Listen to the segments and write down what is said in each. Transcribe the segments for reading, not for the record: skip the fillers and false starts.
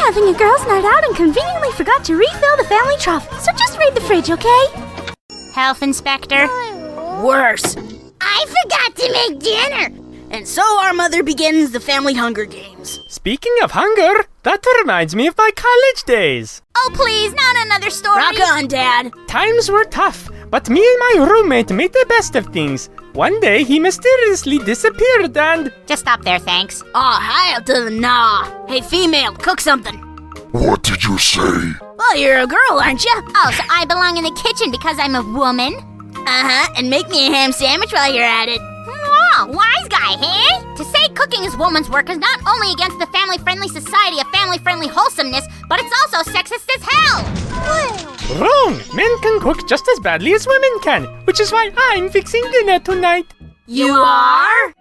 having a girls' night out and conveniently forgot to refill the family trough, so just raid the fridge, okay? Health inspector? Worse. I forgot to make dinner! And so our mother begins the family Hunger Games. Speaking of hunger, that reminds me of my college days. Oh please, not another story! Rock on, Dad! Times were tough, but me and my roommate made the best of things. One day, he mysteriously disappeared and... Just stop there, thanks. Aw, hell to the nah. Hey, female, cook something. What did you say? Well, you're a girl, aren't you? Oh, so I belong in the kitchen because I'm a woman? Uh-huh, and make me a ham sandwich while you're at it. Oh, wise guy, hey? To say cooking is woman's work is not only against the family-friendly society of family-friendly wholesomeness, but it's also sexist as hell! Wrong! Men can cook just as badly as women can, which is why I'm fixing dinner tonight. You are?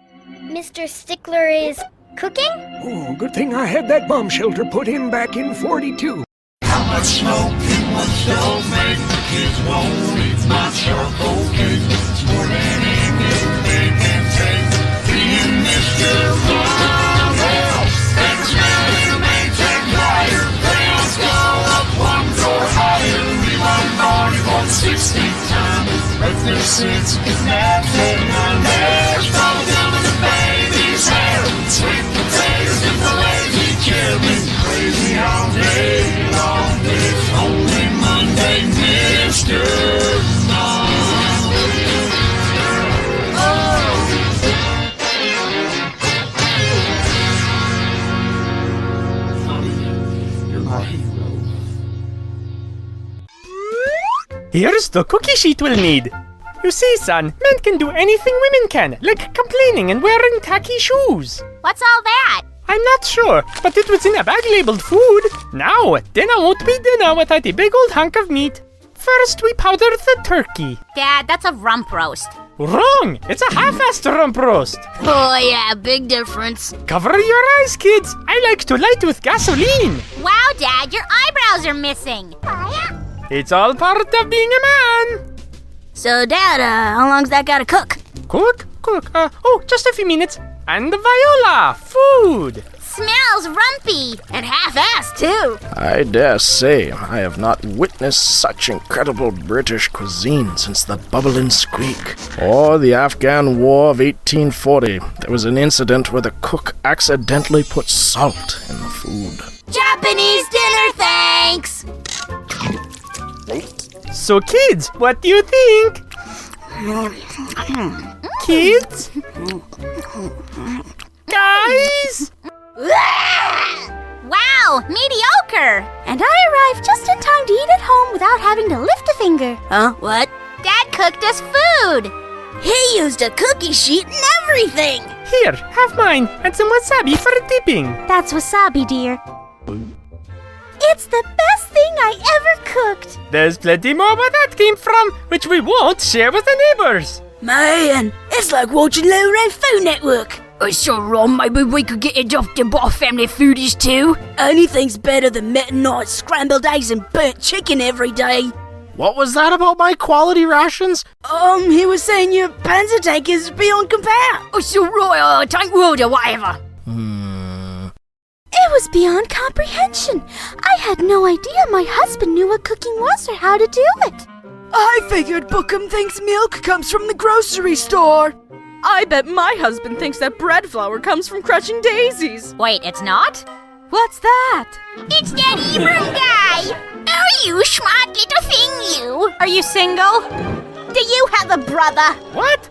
Mr. Stickler is cooking? Oh, good thing I had that bomb shelter put in back in 42. How much smoke in one stove make the kids won't eat my charcoal cake? It's more than anything can take. Being Mr. Roundhouse, every smell in a maintain fire. Grounds go up one door higher. Rewind body on 16 times. Ever since kidnapped and unmatched, all down in the baby's hair. Sweet potatoes in the lazy Kirby. Crazy all day long. It's only Monday, Mr. You're my hero. Here's the cookie sheet we'll need. You see, son, men can do anything women can, like complaining and wearing tacky shoes. What's all that? I'm not sure, but it was in a bag labeled food. Now, dinner won't be dinner without a big old hunk of meat. First, we powder the turkey. Dad, that's a rump roast. Wrong! It's a half-assed rump roast. Oh yeah, big difference. Cover your eyes, kids. I like to light with gasoline. Wow, Dad, your eyebrows are missing. It's all part of being a man. So, Dad, how long's that gotta cook? Cook? Just a few minutes. And the viola, food. Smells rumpy. And half-assed, too. I dare say I have not witnessed such incredible British cuisine since the Bubbling Squeak or the Afghan War of 1840. There was an incident where the cook accidentally put salt in the food. Japanese dinner, thanks! So, kids, what do you think? Kids? Guys? Wow, mediocre. And I arrived just in time to eat at home without having to lift a finger. Huh? What? Dad cooked us food. He used a cookie sheet and everything! Here, have mine, and some wasabi for dipping. That's wasabi, dear. It's the best thing I ever cooked. There's plenty more where that came from, which we won't share with the neighbors. Man, it's like watching Low Rent Food Network. It's so wrong, maybe we could get adopted by family foodies too. Anything's better than midnight scrambled eggs and burnt chicken every day. What was that about my quality rations? He was saying your panzer tank is beyond compare. Oh, so right, tank world or whatever. It was beyond comprehension. I had no idea my husband knew what cooking was or how to do it. I figured Bookham thinks milk comes from the grocery store. I bet my husband thinks that bread flour comes from crushing daisies. Wait, it's not? What's that? It's that Ebrum guy. Oh, you smart little thing, you. Are you single? Do you have a brother? What?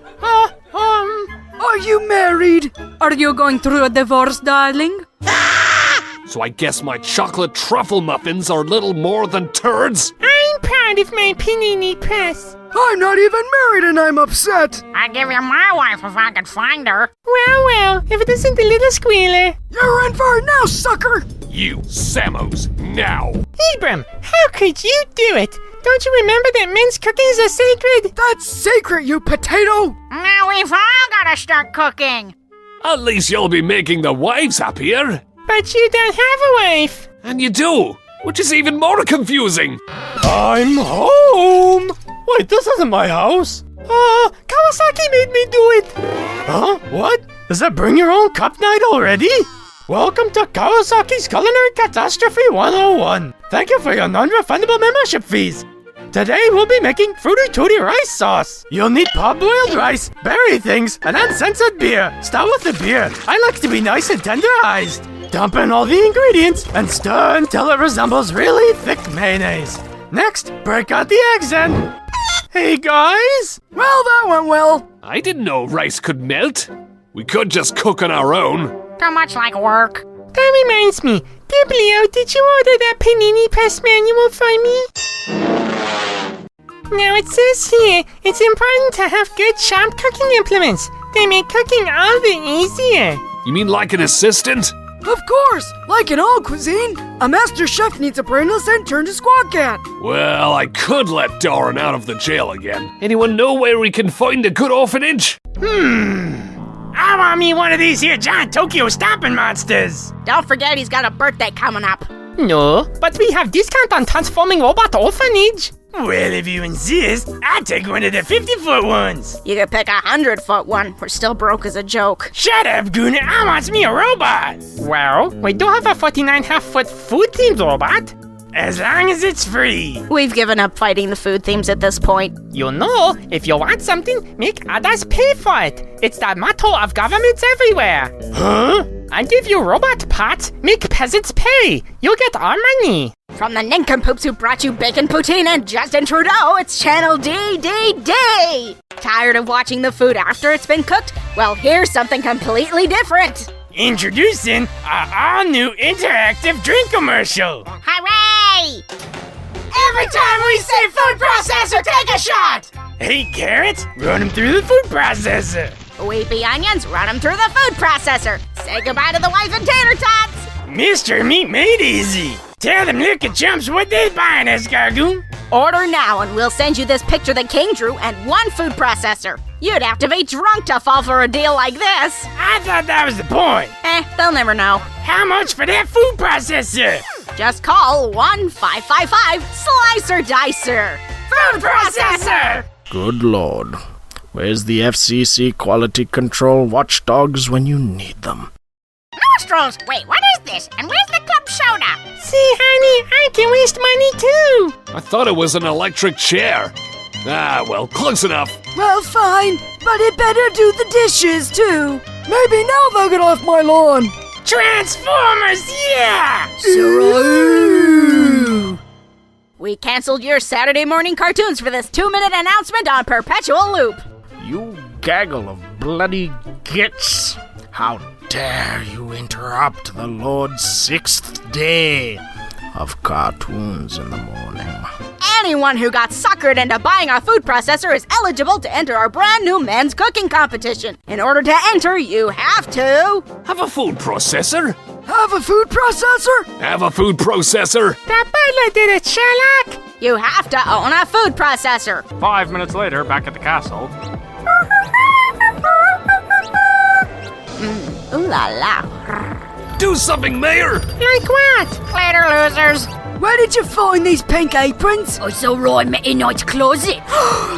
Are you married? Are you going through a divorce, darling? So I guess my chocolate truffle muffins are little more than turds? I'm proud of my panini press. I'm not even married and I'm upset. I'd give you my wife if I could find her. Well, if it isn't a little squealer. You're in for it now, sucker! You, Samos, now! Ebrum, how could you do it? Don't you remember that men's cookings are sacred? That's sacred, you potato! Now we've all gotta start cooking. At least you'll be making the wives happier. But you don't have a wife. And you do, which is even more confusing. I'm home. Wait, this isn't my house. Kawasaki made me do it. Huh? What? Is that bring your own cup night already? Welcome to Kawasaki's Culinary Catastrophe 101. Thank you for your non-refundable membership fees. Today we'll be making fruity tooty rice sauce. You'll need parboiled rice, berry things, and uncensored beer. Start with the beer. I like to be nice and tenderized. Dump in all the ingredients and stir until it resembles really thick mayonnaise. Next, break out the eggs and... Hey guys! Well, that went well. I didn't know rice could melt. We could just cook on our own. Too much like work. That reminds me. Gabriel, did you order that Panini Press manual for me? Now it says here, it's important to have good sharp cooking implements. They make cooking all the easier. You mean like an assistant? Of course, like in all cuisine, a master chef needs a brainless intern to squawk at. Well, I could let Doran out of the jail again. Anyone know where we can find a good orphanage? I want me one of these here giant Tokyo stomping monsters. Don't forget he's got a birthday coming up. No, but we have discount on transforming robot orphanage. Well, if you insist, I'll take one of the 50-foot ones. You could pick a 100-foot one. We're still broke as a joke. Shut up, Gooner. I want me a robot. Well, we do have a 49.5-foot food-themed robot. As long as it's free. We've given up fighting the food themes at this point. You know, if you want something, make others pay for it. It's the motto of governments everywhere. Huh? And if you robot pots, make peasants pay. You'll get our money. From the nincompoops who brought you bacon poutine and Justin Trudeau, it's Channel D. Tired of watching the food after it's been cooked? Well, here's something completely different. Introducing our all-new interactive drink commercial. Hooray! Every time we say food processor, take a shot! Hey, carrots, run them through the food processor. Weepy onions, run them through the food processor. Say goodbye to the wife and tater tots. Mr. Meat Made Easy. Tell them little chumps what they buying, Escargoon. Order now and we'll send you this picture the king drew and one food processor. You'd have to be drunk to fall for a deal like this. I thought that was the point. They'll never know. How much for that food processor? Just call 1-555-SLICER-DICER. Food processor! Good Lord. Where's the FCC quality control watchdogs when you need them? Nostrils! Wait, what is this? And where's the club soda? See, honey, I can waste money too. I thought it was an electric chair. Ah, well, close enough. Well, fine, but it better do the dishes, too. Maybe now they'll get off my lawn. Transformers, yeah! Sorry. We canceled your Saturday morning cartoons for this 2-minute announcement on perpetual loop. You gaggle of bloody gits. How dare you interrupt the Lord's 6th day of cartoons in the morning. Anyone who got suckered into buying a food processor is eligible to enter our brand new men's cooking competition. In order to enter, you have to... Have a food processor? Have a food processor? Have a food processor? The butler did it, Sherlock. You have to own a food processor. 5 minutes later, back at the castle. Ooh la la. Do something, Mayor! Like what? Later, losers. Where did you find these pink aprons? I saw Roy in tonight's closet.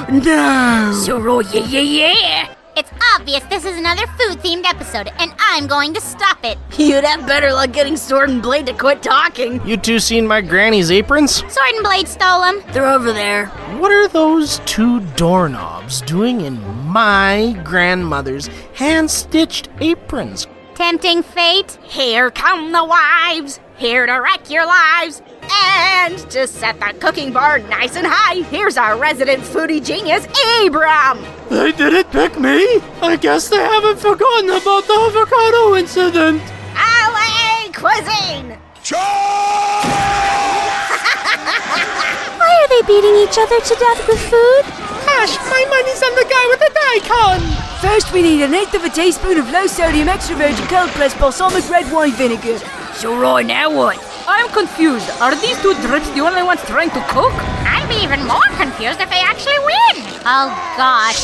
No! So Roy, yeah. It's obvious this is another food-themed episode, and I'm going to stop it. You'd have better luck getting Sword and Blade to quit talking. You two seen my granny's aprons? Sword and Blade stole them. They're over there. What are those two doorknobs doing in my grandmother's hand-stitched aprons? Tempting fate. Here come the wives, here to wreck your lives. And to set the cooking bar nice and high, here's our resident foodie genius, Ebrum. They didn't pick me. I guess they haven't forgotten about the avocado incident. LA Cuisine. Why are they beating each other to death with food? Hush, my money's on the guy with the daikon. First, we need 1/8 of a teaspoon of low-sodium extra virgin cold-pressed balsamic red wine vinegar. So Roy, now what? I'm confused. Are these two drips the only ones trying to cook? I'd be even more confused if they actually win. Oh, gosh.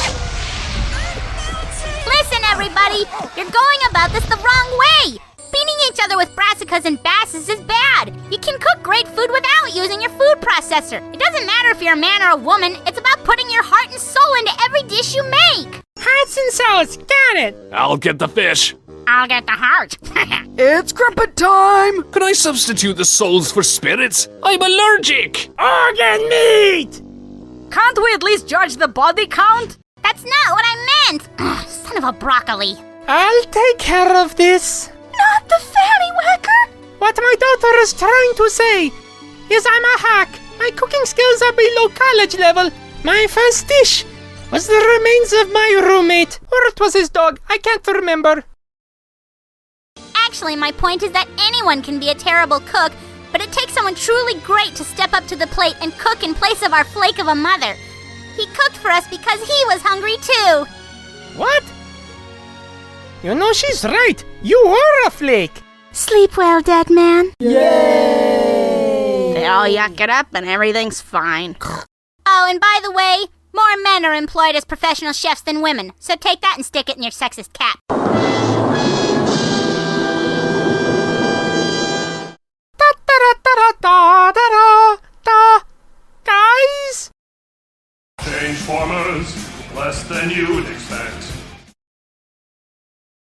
Listen, everybody. You're going about this the wrong way. Beating each other with brassicas and basses is bad. You can cook great food without using your food processor. It doesn't matter if you're a man or a woman. It's about putting your heart and soul into every dish you make. Hearts and souls, got it. I'll get the fish. I'll get the heart. It's crumpet time! Could I substitute the souls for spirits? I'm allergic! Organ meat! Can't we at least judge the body count? That's not what I meant! Ugh, son of a broccoli. I'll take care of this. Not the fairy whacker! What my daughter is trying to say is I'm a hack. My cooking skills are below college level. My first dish was the remains of my roommate. Or it was his dog. I can't remember. Actually, my point is that anyone can be a terrible cook, but it takes someone truly great to step up to the plate and cook in place of our flake of a mother. He cooked for us because he was hungry too. What? You know she's right. You were a flake. Sleep well, dead man. They all yuck it up and everything's fine. Oh, and by the way, more men are employed as professional chefs than women, so take that and stick it in your sexist cap. Guys? Change formers, less than you'd expect.